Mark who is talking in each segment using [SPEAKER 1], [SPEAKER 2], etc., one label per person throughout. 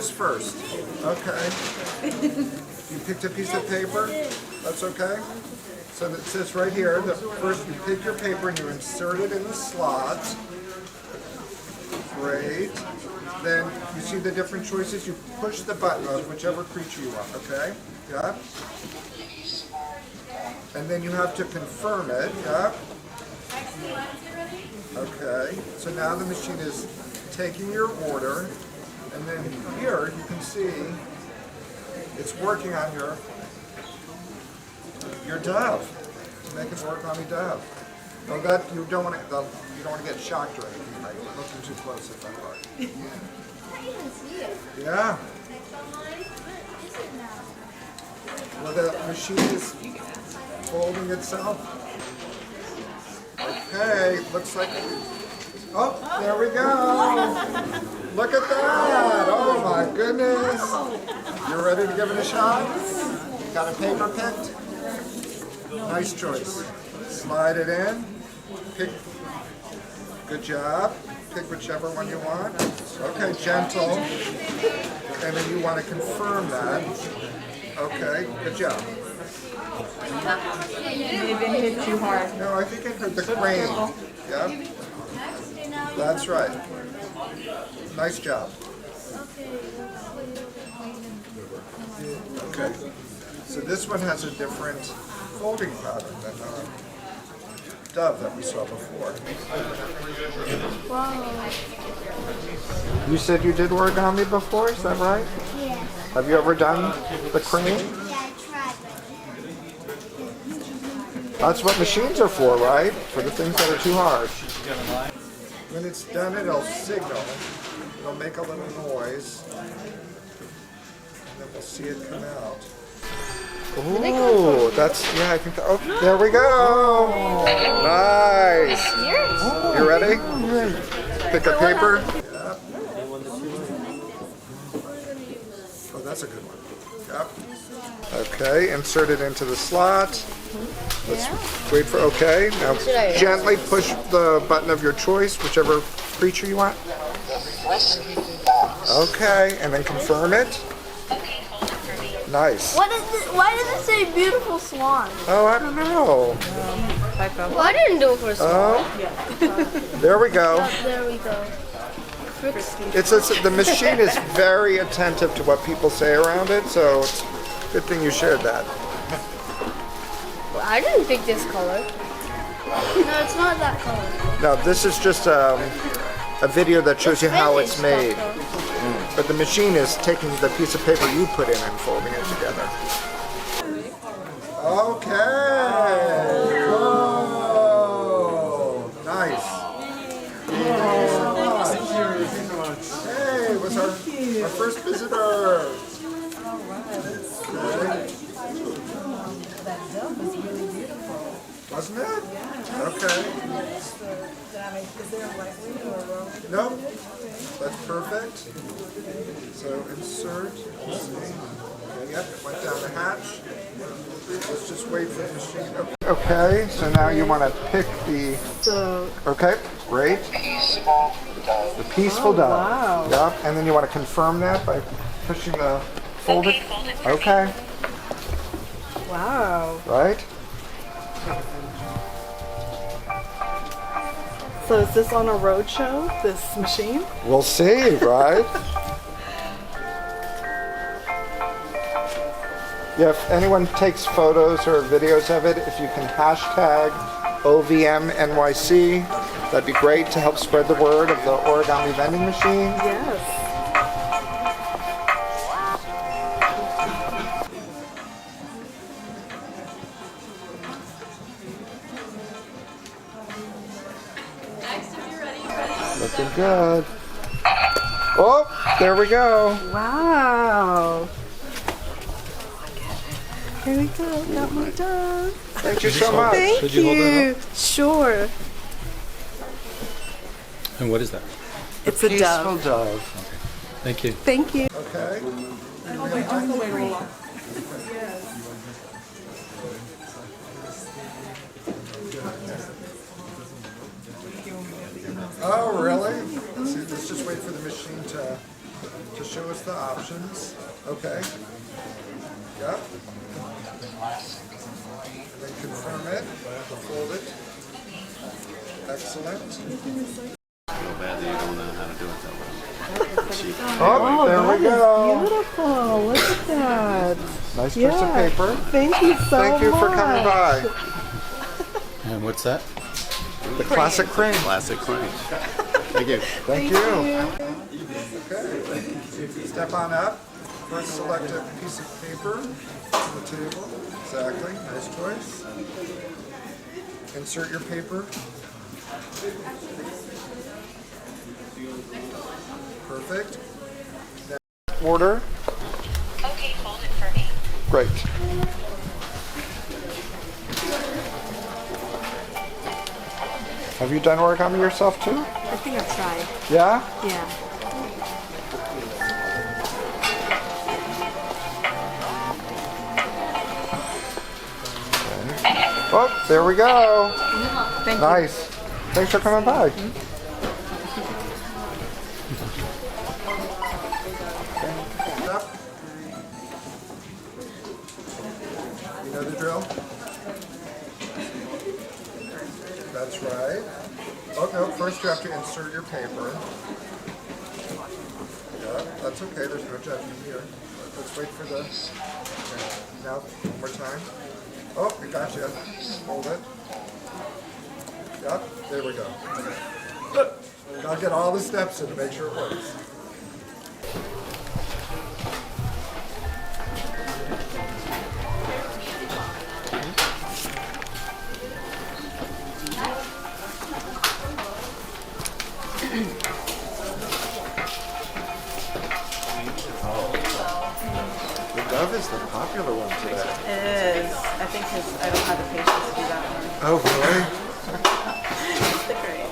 [SPEAKER 1] is first? Okay. You picked a piece of paper? That's okay. So it says right here, that first you pick your paper and you insert it in the slot. Great. Then you see the different choices. You push the button of whichever creature you want, okay? Yeah. And then you have to confirm it, yeah. Okay. So now the machine is taking your order, and then here you can see it's working on your dove. To make an origami dove. No, that you don't want to get shocked or anything by looking too close at that part.
[SPEAKER 2] I can even see it.
[SPEAKER 1] Yeah.
[SPEAKER 2] What is it now?
[SPEAKER 1] Well, the machine is folding itself. Okay, looks like. Oh, there we go. Look at that. Oh my goodness. You ready to give it a shot? Got a paper picked? Nice choice. Slide it in. Pick. Good job. Pick whichever one you want. Okay, gentle. And then you want to confirm that. Okay, good job.
[SPEAKER 3] It didn't hit too hard.
[SPEAKER 1] No, I think I heard the crane. Yep. That's right. Nice job. Okay. So this one has a different folding pattern than dove that we saw before.
[SPEAKER 2] Wow.
[SPEAKER 1] You said you did origami before, is that right?
[SPEAKER 2] Yeah.
[SPEAKER 1] Have you ever done the crane?
[SPEAKER 2] Yeah, I tried.
[SPEAKER 1] That's what machines are for, right? For the things that are too hard. When it's done, it'll signal. It'll make a little noise. And then we'll see it come out. Ooh, that's, yeah, I think that, oh, there we go. Nice. You ready? Pick a paper. Yep. Oh, that's a good one. Yep. Okay, insert it into the slot. Let's wait for okay. Now gently push the button of your choice, whichever creature you want. Okay, and then confirm it. Nice.
[SPEAKER 2] What is it? Why does it say beautiful swan?
[SPEAKER 1] Oh, I don't know.
[SPEAKER 2] Well, I didn't do it for a swan.
[SPEAKER 1] Oh, there we go.
[SPEAKER 2] There we go.
[SPEAKER 1] The machine is very attentive to what people say around it, so it's a good thing you shared that.
[SPEAKER 2] Well, I didn't pick this color. No, it's not that color.
[SPEAKER 1] No, this is just a video that shows you how it's made. But the machine is taking the piece of paper you put in and folding it together. Okay. Whoa. Nice. Hey, what's our first visitor? Okay.
[SPEAKER 3] That dove was really beautiful.
[SPEAKER 1] Wasn't it? Okay.
[SPEAKER 3] Is there a right way or a wrong way?
[SPEAKER 1] Nope. That's perfect. So insert. Let's see. Okay, yep, it went down the hatch. Let's just wait for the machine. Okay, so now you want to pick the. Okay, great. The peaceful dove.
[SPEAKER 3] Wow.
[SPEAKER 1] Yep, and then you want to confirm that by pushing the fold it. Okay.
[SPEAKER 3] Wow.
[SPEAKER 1] Right.
[SPEAKER 3] So is this on a road show, this machine?
[SPEAKER 1] We'll see, right? Yeah, if anyone takes photos or videos of it, if you can hashtag OVMNYC, that'd be great to help spread the word of the origami vending machine.
[SPEAKER 3] Yes.
[SPEAKER 1] Looking good. Oh, there we go.
[SPEAKER 3] Wow. Here we go. Got my dove.
[SPEAKER 1] Thank you so much.
[SPEAKER 3] Thank you. Sure.
[SPEAKER 4] And what is that?
[SPEAKER 3] It's a
[SPEAKER 1] Peaceful
[SPEAKER 3] dove.
[SPEAKER 1] dove.
[SPEAKER 4] Thank you.
[SPEAKER 3] Thank you.
[SPEAKER 1] Okay. Oh, really? See, let's just wait for the machine to to show us the options. Okay. Yep. And then confirm it, fold it. Excellent.
[SPEAKER 4] Feel bad that you don't know how to do it that way.
[SPEAKER 1] Oh, there we go.
[SPEAKER 3] Beautiful. Look at that.
[SPEAKER 1] Nice piece of paper.
[SPEAKER 3] Thank you so much.
[SPEAKER 1] Thank you for coming by.
[SPEAKER 4] And what's that?
[SPEAKER 1] The classic crane.
[SPEAKER 4] Classic crane. Thank you.
[SPEAKER 1] Thank you. Okay. Step on up. First select a piece of paper on the table. Exactly. Nice choice. Insert your paper. Perfect. Now, order.
[SPEAKER 5] Okay, hold it for me.
[SPEAKER 1] Great. Have you done origami yourself too?
[SPEAKER 2] I think I've tried.
[SPEAKER 1] Yeah?
[SPEAKER 2] Yeah.
[SPEAKER 1] Oh, there we go.
[SPEAKER 3] Thank
[SPEAKER 1] Nice. Thanks for coming by. Up. You know the drill? That's right. Oh, no, first you have to insert your paper. Yeah, that's okay, there's no judgment here. Let's wait for the... Okay. Now, one more time. Oh, we got you. Hold it. Yep, there we go. Gotta get all the steps in to make sure it works. The dove is the popular one today.
[SPEAKER 3] It is. I think because I don't have the patience to do that one.
[SPEAKER 1] Oh, really?
[SPEAKER 3] It's the crane.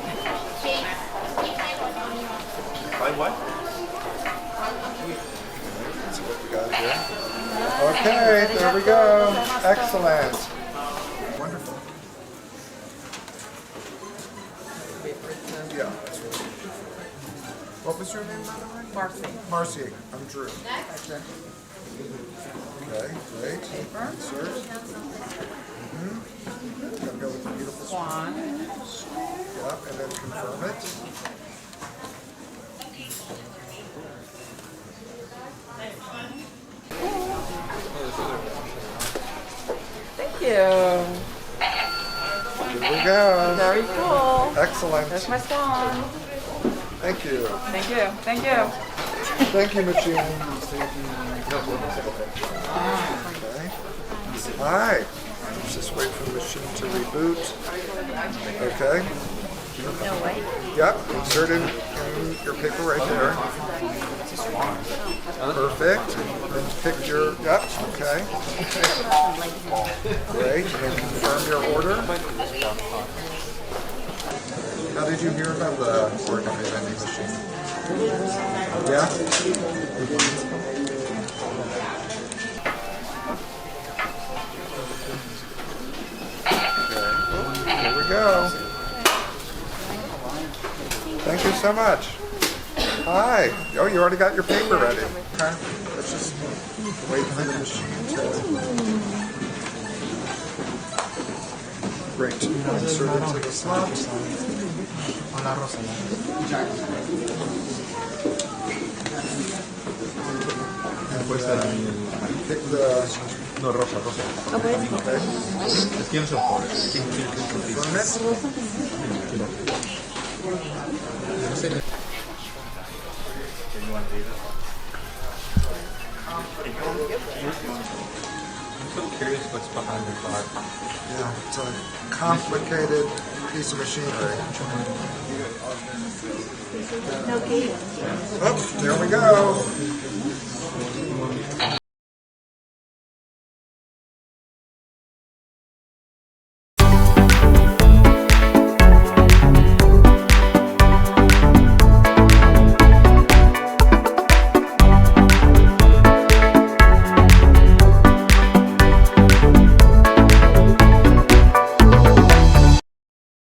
[SPEAKER 4] Find what?
[SPEAKER 1] Let's see what we got here. Okay, there we go. Excellent. Wonderful. Yeah, that's right. What was your name, by the way?
[SPEAKER 3] Marcy.
[SPEAKER 1] Marcy. I'm Drew. Okay, great. Insert. Gonna go with the beautiful swan. Yep, and then confirm it.
[SPEAKER 3] Thank you.
[SPEAKER 1] Here we go.
[SPEAKER 3] Very cool.
[SPEAKER 1] Excellent.
[SPEAKER 3] There's my swan.
[SPEAKER 1] Thank you.
[SPEAKER 3] Thank you. Thank you.
[SPEAKER 1] Thank you, machine. Okay. Hi. Let's just wait for the machine to reboot. Okay.
[SPEAKER 2] No way.
[SPEAKER 1] Yep. Insert in your paper right there. Perfect. Then pick your. Yep. Okay. Great. And then confirm your order. How did you hear about the origami vending machine? Yeah? Okay. Here we go. Thank you so much. Hi. Oh, you already got your paper ready. Okay. Let's just wait for the machine to... Great. Insert it into the slot. Pick the...
[SPEAKER 4] No, rosa.
[SPEAKER 1] Okay.
[SPEAKER 4] Es que no se pone.
[SPEAKER 1] Confirm it.
[SPEAKER 4] I'm so curious what's behind the car.
[SPEAKER 1] Yeah, it's a complicated piece of machinery.
[SPEAKER 2] No gate.
[SPEAKER 1] Oh, there we go.